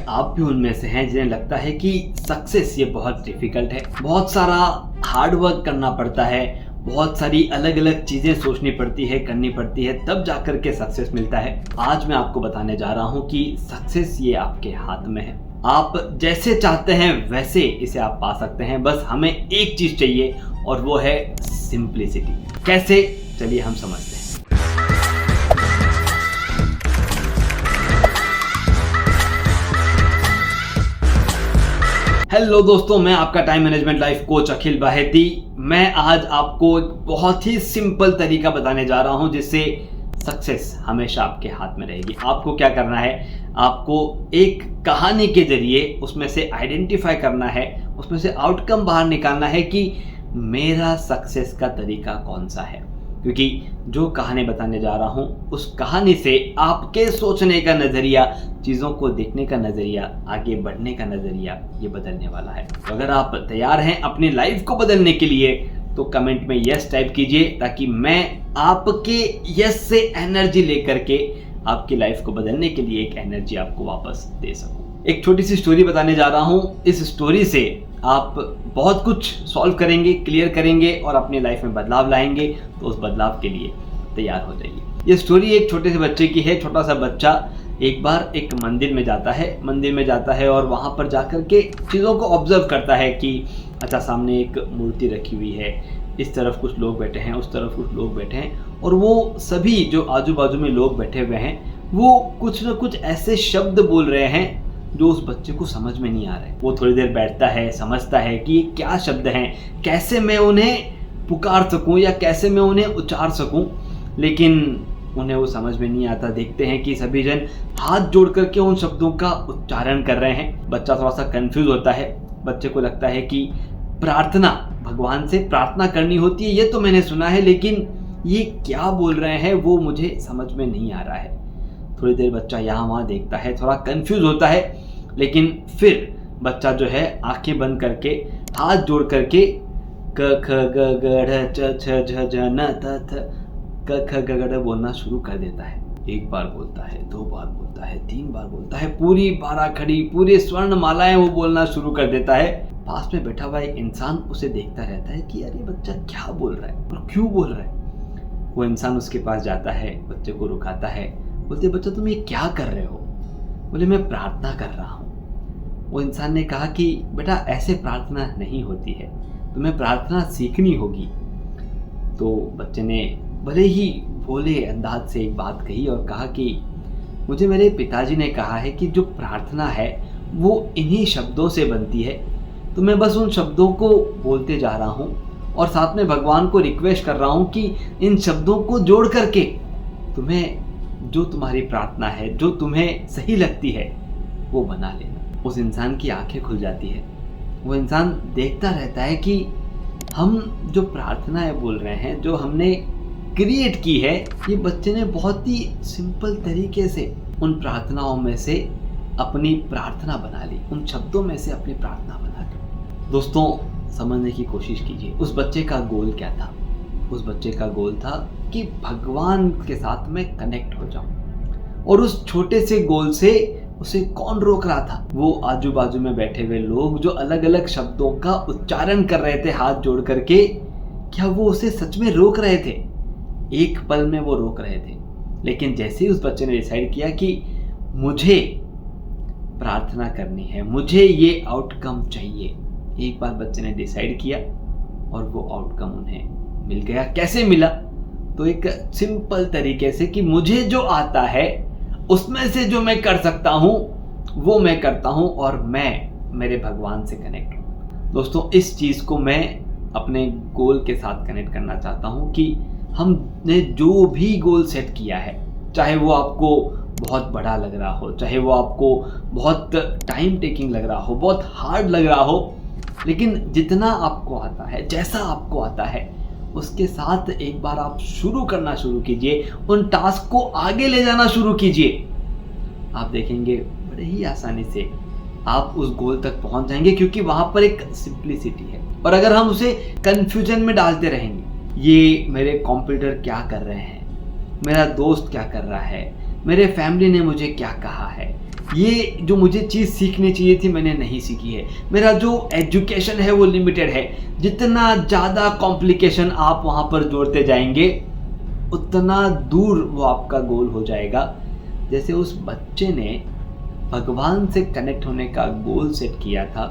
आप भी उनमें से हैं जिन्हें लगता है कि सक्सेस ये बहुत डिफिकल्ट है, बहुत सारा हार्ड वर्क करना पड़ता है, बहुत सारी अलग अलग चीज़ें सोचनी पड़ती है, करनी पड़ती है, तब जाकर के सक्सेस मिलता है। आज मैं आपको बताने जा रहा हूँ कि सक्सेस ये आपके हाथ में है। आप जैसे चाहते हैं वैसे इसे आप पा सकते हैं। बस हमें एक चीज़ चाहिए और वो है सिंप्लिसिटी। कैसे, चलिए हम समझते हैं। हेलो दोस्तों, मैं आपका टाइम मैनेजमेंट लाइफ कोच अखिल बाहेती। मैं आज आपको एक बहुत ही सिंपल तरीका बताने जा रहा हूं जिससे सक्सेस हमेशा आपके हाथ में रहेगी। आपको क्या करना है, आपको एक कहानी के जरिए उसमें से आइडेंटिफाई करना है, उसमें से आउटकम बाहर निकालना है कि मेरा सक्सेस का तरीका कौन सा है। क्योंकि जो कहानी बताने जा रहा हूं उस कहानी से आपके सोचने का नज़रिया, चीज़ों को देखने का नज़रिया, आगे बढ़ने का नज़रिया ये बदलने वाला है। तो अगर आप तैयार हैं अपनी लाइफ को बदलने के लिए तो कमेंट में यस टाइप कीजिए, ताकि मैं आपके यस से एनर्जी लेकर के आपकी लाइफ को बदलने के लिए एक एनर्जी आपको वापस दे सकूं। एक छोटी सी स्टोरी बताने जा रहा हूं। इस स्टोरी से आप बहुत कुछ सॉल्व करेंगे, क्लियर करेंगे और अपनी लाइफ में बदलाव लाएंगे। तो उस बदलाव के लिए तैयार हो जाइए। ये स्टोरी एक छोटे से बच्चे की है। छोटा सा बच्चा एक बार एक मंदिर में जाता है और वहाँ पर जाकर के चीज़ों को ऑब्जर्व करता है कि अच्छा, सामने एक मूर्ति रखी हुई है, इस तरफ कुछ लोग बैठे हैं, उस तरफ कुछ लोग बैठे हैं, और वो सभी जो आजू बाजू में लोग बैठे हुए हैं वो कुछ न कुछ ऐसे शब्द बोल रहे हैं जो उस बच्चे को समझ में नहीं आ रहे। वो थोड़ी देर बैठता है, समझता है कि ये क्या शब्द हैं, कैसे मैं उन्हें पुकार सकूं या कैसे मैं उन्हें उच्चार सकूं, लेकिन उन्हें वो समझ में नहीं आता। देखते हैं कि सभी जन हाथ जोड़ करके उन शब्दों का उच्चारण कर रहे हैं। बच्चा थोड़ा सा कंफ्यूज होता है। बच्चे को लगता है कि प्रार्थना, भगवान से प्रार्थना करनी होती है, ये तो मैंने सुना है, लेकिन ये क्या बोल रहे हैं वो मुझे समझ में नहीं आ रहा है। थोड़ी देर बच्चा यहाँ वहाँ देखता है, थोड़ा कंफ्यूज होता है, लेकिन फिर बच्चा जो है आंखें बंद करके हाथ जोड़ करके क ख ग ग ढ च छ झ झ न त थ क ख ग ग ढ बोलना शुरू कर देता है। एक बार बोलता है, दो बार बोलता है, तीन बार बोलता है, पूरी बारह खड़ी, पूरी स्वर्ण मालाएं वो बोलना शुरू कर देता है। पास में बैठा हुआ एक इंसान उसे देखता रहता है कि अरे बच्चा क्या बोल रहा है और क्यों बोल रहा है। वो इंसान उसके पास जाता है, बच्चे को रुकाता है, बोलते बच्चा तुम ये क्या कर रहे हो? बोले मैं प्रार्थना कर रहा हूँ। वो इंसान ने कहा कि बेटा ऐसे प्रार्थना नहीं होती है, तुम्हें प्रार्थना सीखनी होगी। तो बच्चे ने भले ही भोले अंदाज से एक बात कही और कहा कि मुझे मेरे पिताजी ने कहा है कि जो प्रार्थना है वो इन्हीं शब्दों से बनती है, तो मैं बस उन शब्दों को बोलते जा रहा हूँ और साथ में भगवान को रिक्वेस्ट कर रहा हूँ कि इन शब्दों को जोड़ करके तुम्हें जो तुम्हारी प्रार्थना है, जो तुम्हें सही लगती है, वो बना लेना। उस इंसान की आंखें खुल जाती है। वो इंसान देखता रहता है कि हम जो प्रार्थनाएं बोल रहे हैं, जो हमने क्रिएट की है, ये बच्चे ने बहुत ही सिंपल तरीके से उन प्रार्थनाओं में से अपनी प्रार्थना बना ली, उन शब्दों में से अपनी प्रार्थना बना ली। दोस्तों, समझने की कोशिश कीजिए उस बच्चे का गोल क्या था। उस बच्चे का गोल था कि भगवान के साथ में कनेक्ट हो जाऊं, और उस छोटे से गोल से उसे कौन रोक रहा था? वो आजू बाजू में बैठे हुए लोग जो अलग अलग शब्दों का उच्चारण कर रहे थे हाथ जोड़ करके। क्या वो उसे सच में रोक रहे थे? एक पल में वो रोक रहे थे, लेकिन जैसे ही उस बच्चे ने डिसाइड किया कि मुझे प्रार्थना करनी है, मुझे ये आउटकम चाहिए, एक बार बच्चे ने डिसाइड किया और वो आउटकम उन्हें मिल गया। कैसे मिला? तो एक सिंपल तरीके से कि मुझे जो आता है उसमें से जो मैं कर सकता हूँ वो मैं करता हूँ और मैं मेरे भगवान से कनेक्ट हूँ। दोस्तों, इस चीज़ को मैं अपने गोल के साथ कनेक्ट करना चाहता हूँ कि हमने जो भी गोल सेट किया है, चाहे वो आपको बहुत बड़ा लग रहा हो, चाहे वो आपको बहुत टाइम टेकिंग लग रहा हो, बहुत हार्ड लग रहा हो, लेकिन जितना आपको आता है, जैसा आपको आता है, उसके साथ एक बार आप शुरू करना शुरू कीजिए, उन टास्क को आगे ले जाना शुरू कीजिए। आप देखेंगे बड़े ही आसानी से आप उस गोल तक पहुंच जाएंगे, क्योंकि वहां पर एक सिंप्लिसिटी है। और अगर हम उसे कंफ्यूजन में डालते रहेंगे, ये मेरे कॉम्पिटिटर क्या कर रहे हैं, मेरा दोस्त क्या कर रहा है, मेरे फैमिली ने मुझे क्या कहा है, ये जो मुझे चीज़ सीखनी चाहिए थी मैंने नहीं सीखी है, मेरा जो एजुकेशन है वो लिमिटेड है। जितना ज़्यादा कॉम्प्लिकेशन आप वहाँ पर जोड़ते जाएंगे उतना दूर वो आपका गोल हो जाएगा। जैसे उस बच्चे ने भगवान से कनेक्ट होने का गोल सेट किया था,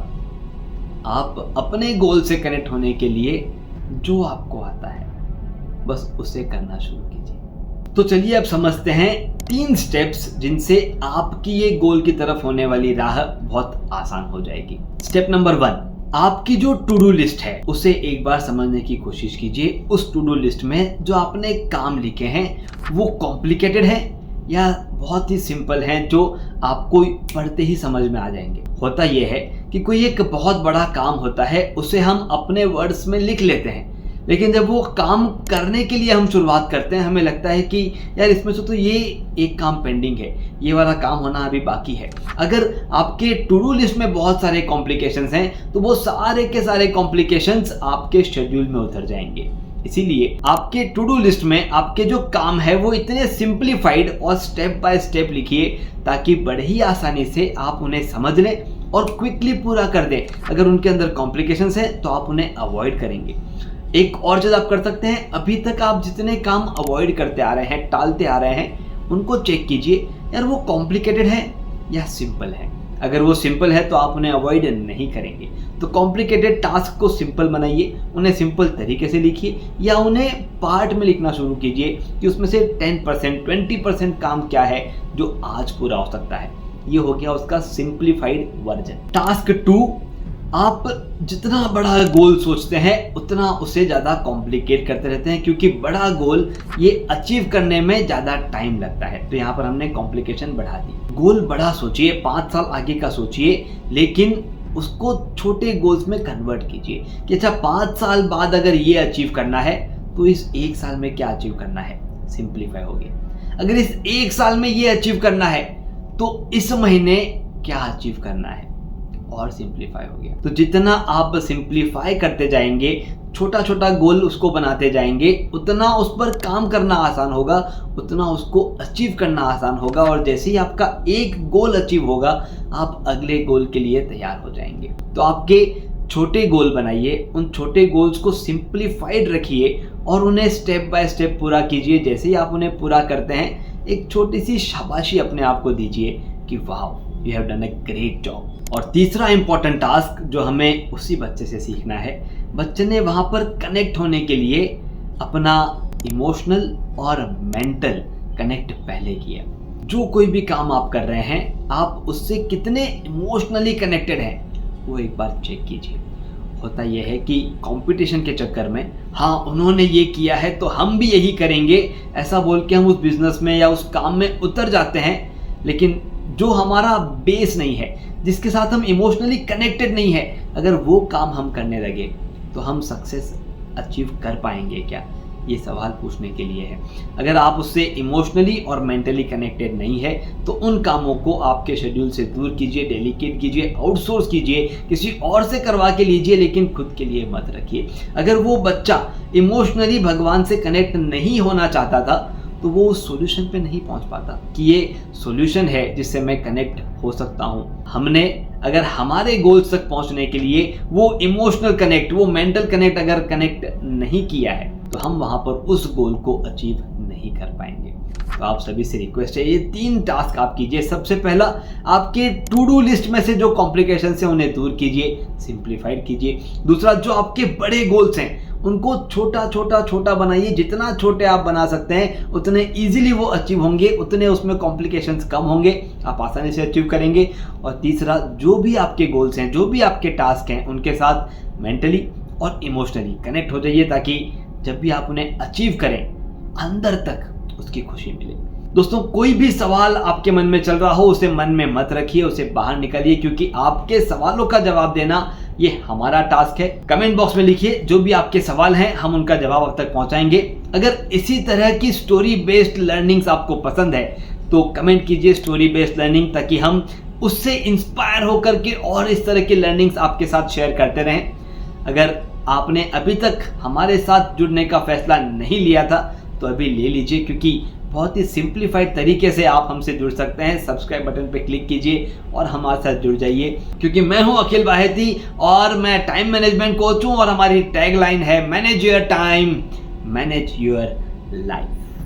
आप अपने गोल से कनेक्ट होने के लिए जो आपको आता है बस उसे करना शुरू कीजिए। तो चलिए अब समझते हैं 3 स्टेप्स जिनसे आपकी ये गोल की तरफ होने वाली राह बहुत आसान हो जाएगी। स्टेप नंबर 1, आपकी जो टू डू लिस्ट है उसे एक बार समझने की कोशिश कीजिए। उस टू डू लिस्ट में जो आपने काम लिखे हैं वो कॉम्प्लिकेटेड है या बहुत ही सिंपल हैं जो आपको पढ़ते ही समझ में आ जाएंगे। होता यह है कि कोई एक बहुत बड़ा काम होता है उसे हम अपने वर्ड्स में लिख लेते हैं, लेकिन जब वो काम करने के लिए हम शुरुआत करते हैं हमें लगता है कि यार इसमें से तो ये एक काम पेंडिंग है, ये वाला काम होना अभी बाकी है। अगर आपके टू डू लिस्ट में बहुत सारे कॉम्प्लिकेशंस हैं तो वो सारे के सारे कॉम्प्लिकेशंस आपके शेड्यूल में उतर जाएंगे। इसीलिए आपके टू डू लिस्ट में आपके जो काम है वो इतने सिंप्लीफाइड और स्टेप बाय स्टेप लिखिए ताकि बड़े ही आसानी से आप उन्हें समझ लें और क्विकली पूरा कर दें। अगर उनके अंदर कॉम्प्लिकेशंस हैं तो आप उन्हें अवॉइड करेंगे। एक और चीज़ आप कर सकते हैं, अभी तक आप जितने काम अवॉइड करते आ रहे हैं, टालते आ रहे हैं, उनको चेक कीजिए यार वो कॉम्प्लिकेटेड है या सिंपल है। अगर वो सिंपल है तो आप उन्हें अवॉइड नहीं करेंगे। तो कॉम्प्लिकेटेड टास्क को सिंपल बनाइए, उन्हें सिंपल तरीके से लिखिए या उन्हें पार्ट में लिखना शुरू कीजिए कि उसमें से 10% 20% काम क्या है जो आज पूरा हो सकता है। ये हो गया उसका सिंप्लीफाइड वर्जन। टास्क 2, आप जितना बड़ा गोल सोचते हैं उतना उसे ज़्यादा कॉम्प्लिकेट करते रहते हैं क्योंकि बड़ा गोल ये अचीव करने में ज़्यादा टाइम लगता है। तो यहाँ पर हमने कॉम्प्लिकेशन बढ़ा दी। गोल बड़ा सोचिए, 5 साल आगे का सोचिए, लेकिन उसको छोटे गोल्स में कन्वर्ट कीजिए कि अच्छा 5 साल बाद अगर ये अचीव करना है तो इस 1 साल में क्या अचीव करना है, सिंप्लीफाई हो गया। अगर इस 1 साल में ये अचीव करना है तो इस महीने क्या अचीव करना है, और सिंप्लीफाई हो गया। तो जितना आप सिंप्लीफाई करते जाएंगे, छोटा छोटा गोल उसको बनाते जाएंगे, उतना उस पर काम करना आसान होगा, उतना उसको अचीव करना आसान होगा। और जैसे ही आपका एक गोल अचीव होगा आप अगले गोल के लिए तैयार हो जाएंगे। तो आपके छोटे गोल बनाइए, उन छोटे गोल्स को सिंप्लीफाइड रखिए और उन्हें स्टेप बाय स्टेप पूरा कीजिए। जैसे ही आप उन्हें पूरा करते हैं एक छोटी सी शाबाशी अपने आप को दीजिए कि वाह you have done a great job. और तीसरा इंपॉर्टेंट टास्क जो हमें उसी बच्चे से सीखना है, बच्चे ने वहाँ पर कनेक्ट होने के लिए अपना इमोशनल और मेंटल कनेक्ट पहले किया। जो कोई भी काम आप कर रहे हैं आप उससे कितने इमोशनली कनेक्टेड हैं वो एक बार चेक कीजिए। होता यह है कि कंपटीशन के चक्कर में हाँ उन्होंने ये किया है तो हम भी यही करेंगे ऐसा बोल के हम उस बिजनेस में या उस काम में उतर जाते हैं, लेकिन जो हमारा बेस नहीं है, जिसके साथ हम इमोशनली कनेक्टेड नहीं है, अगर वो काम हम करने लगे तो हम सक्सेस अचीव कर पाएंगे क्या, ये सवाल पूछने के लिए है। अगर आप उससे इमोशनली और मेंटली कनेक्टेड नहीं है तो उन कामों को आपके शेड्यूल से दूर कीजिए, डेलीकेट कीजिए, आउटसोर्स कीजिए, किसी और से करवा के लीजिए, लेकिन खुद के लिए मत रखिए। अगर वो बच्चा इमोशनली भगवान से कनेक्ट नहीं होना चाहता था तो वो उस सॉल्यूशन पे नहीं पहुंच पाता कि ये सॉल्यूशन है जिससे मैं कनेक्ट हो सकता हूँ। हमने अगर हमारे गोल्स तक पहुंचने के लिए वो इमोशनल कनेक्ट, वो मेंटल कनेक्ट अगर कनेक्ट नहीं किया है तो हम वहां पर उस गोल को अचीव नहीं कर पाएंगे। तो आप सभी से रिक्वेस्ट है ये 3 टास्क आप कीजिए। सबसे पहला, आपके टू डू लिस्ट में से जो कॉम्प्लिकेशन है उन्हें दूर कीजिए, सिंप्लीफाइड कीजिए। दूसरा, जो आपके बड़े गोल्स हैं उनको छोटा छोटा छोटा बनाइए। जितना छोटे आप बना सकते हैं उतने इजीली वो अचीव होंगे, उतने उसमें कॉम्प्लिकेशंस कम होंगे, आप आसानी से अचीव करेंगे। और तीसरा, जो भी आपके गोल्स हैं, जो भी आपके टास्क हैं, उनके साथ मेंटली और इमोशनली कनेक्ट हो जाइए ताकि जब भी आप उन्हें अचीव करें अंदर तक उसकी खुशी मिले। दोस्तों, कोई भी सवाल आपके मन में चल रहा हो उसे मन में मत रखिए, उसे बाहर निकालिए, क्योंकि आपके सवालों का जवाब देना ये हमारा टास्क है। कमेंट बॉक्स में लिखिए जो भी आपके सवाल हैं, हम उनका जवाब अब तक पहुंचाएंगे। अगर इसी तरह की स्टोरी बेस्ड लर्निंग्स आपको पसंद है तो कमेंट कीजिए स्टोरी बेस्ड लर्निंग, ताकि हम उससे इंस्पायर होकर के और इस तरह की लर्निंग्स आपके साथ शेयर करते रहें। अगर आपने अभी तक हमारे साथ जुड़ने का फैसला नहीं लिया था तो अभी ले लीजिए, क्योंकि बहुत ही सिंप्लीफाइड तरीके से आप हमसे जुड़ सकते हैं। सब्सक्राइब बटन पे क्लिक कीजिए और हमारे साथ जुड़ जाइए, क्योंकि मैं हूं अखिल बाहेती और मैं टाइम मैनेजमेंट कोच हूं और हमारी टैगलाइन है manage your time, manage your life.